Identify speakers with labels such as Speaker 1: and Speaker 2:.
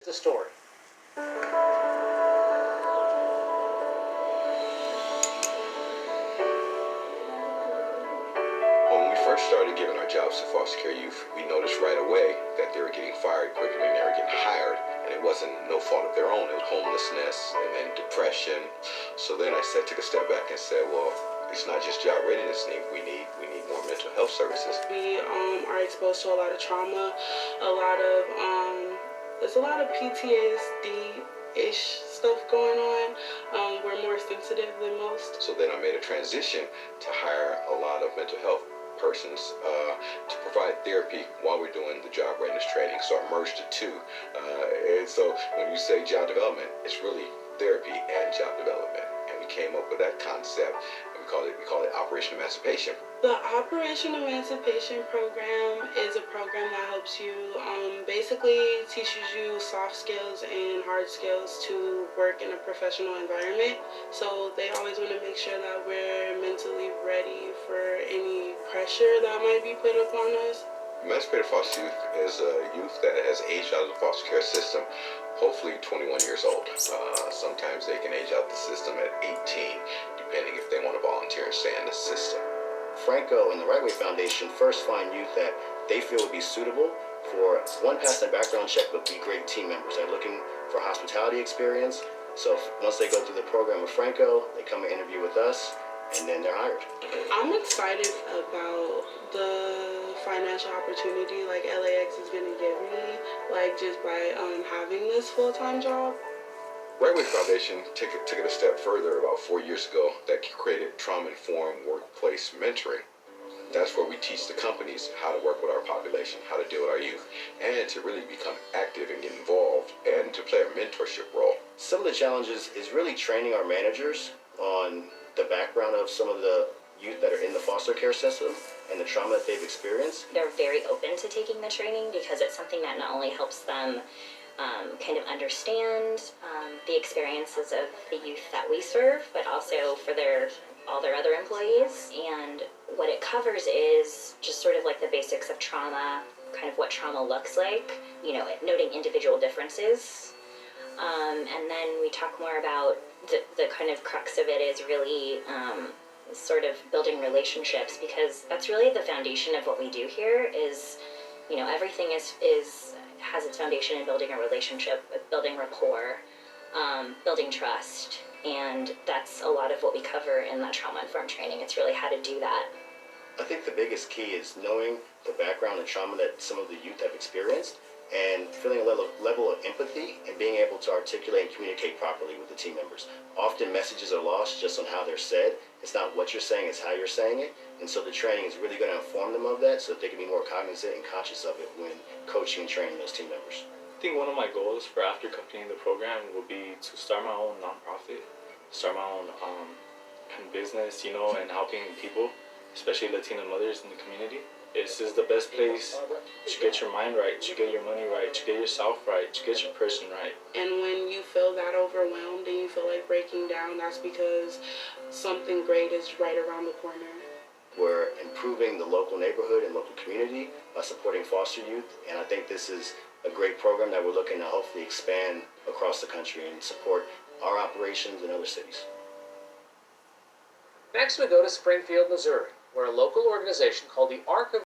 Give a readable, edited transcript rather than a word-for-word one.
Speaker 1: the story.
Speaker 2: When we first started giving our jobs to foster care youth, we noticed right away that they were getting fired quicker than they were getting hired. And it wasn't no fault of their own. It was homelessness and then depression. So then I took a step back and said, well, it's not just job readiness we need more mental health services.
Speaker 3: We are exposed to a lot of trauma, there's a lot of PTSD-ish stuff going on. We're more sensitive than most.
Speaker 2: So then I made a transition to hire a lot of mental health persons to provide therapy while we're doing the job readiness training. So I merged the two. And so when you say job development, it's really therapy and job development. And we came up with that concept, and we call it Operation Emancipation.
Speaker 3: The Operation Emancipation program is a program that helps you, basically teaches you soft skills and hard skills to work in a professional environment. So they always want to make sure that we're mentally ready for any pressure that might be put upon us.
Speaker 2: Emancipated Foster Youth is a youth that has aged out of the foster care system, hopefully 21 years old. Sometimes they can age out the system at 18, depending if they want to volunteer and stay in the system.
Speaker 4: Franco and the Right Way Foundation first find youth that they feel would be suitable for, one, pass their background check, but be great team members. They're looking for hospitality experience. So once they go through the program with Franco, they come and interview with us, and then they're hired.
Speaker 3: I'm excited about the financial opportunity like LAX is going to give me, like just by having this full-time job.
Speaker 2: Right Way Foundation took it a step further about 4 years ago that created trauma-informed workplace mentoring. That's where we teach the companies how to work with our population, how to deal with our youth, and to really become active and get involved and to play a mentorship role.
Speaker 4: Some of the challenges is really training our managers on the background of some of the youth that are in the foster care system and the trauma that they've experienced.
Speaker 5: They're very open to taking the training because it's something that not only helps them kind of understand the experiences of the youth that we serve, but also for all their other employees. And what it covers is just sort of like the basics of trauma, kind of what trauma looks like, noting individual differences. And then we talk more about the kind of crux of it is really sort of building relationships, because that's really the foundation of what we do here is, everything has its foundation in building a relationship, building rapport, building trust, and that's a lot of what we cover in that trauma-informed training. It's really how to do that.
Speaker 4: I think the biggest key is knowing the background and trauma that some of the youth have experienced and feeling a level of empathy and being able to articulate and communicate properly with the team members. Often messages are lost just on how they're said. It's not what you're saying, it's how you're saying it. And so the training is really going to inform them of that so that they can be more cognizant and conscious of it when coaching and training those team members.
Speaker 6: I think one of my goals for after completing the program would be to start my own nonprofit, start my own kind of business, and helping people, especially Latino mothers in the community. This is the best place to get your mind right, to get your money right, to get yourself right, to get your person right.
Speaker 3: And when you feel that overwhelmed and you feel like breaking down, that's because something great is right around the corner.
Speaker 4: We're improving the local neighborhood and local community by supporting foster youth, and I think this is a great program that we're looking to hopefully expand across the country and support our operations in other cities.
Speaker 1: Next we go to Springfield, Missouri, where a local organization called the Arc of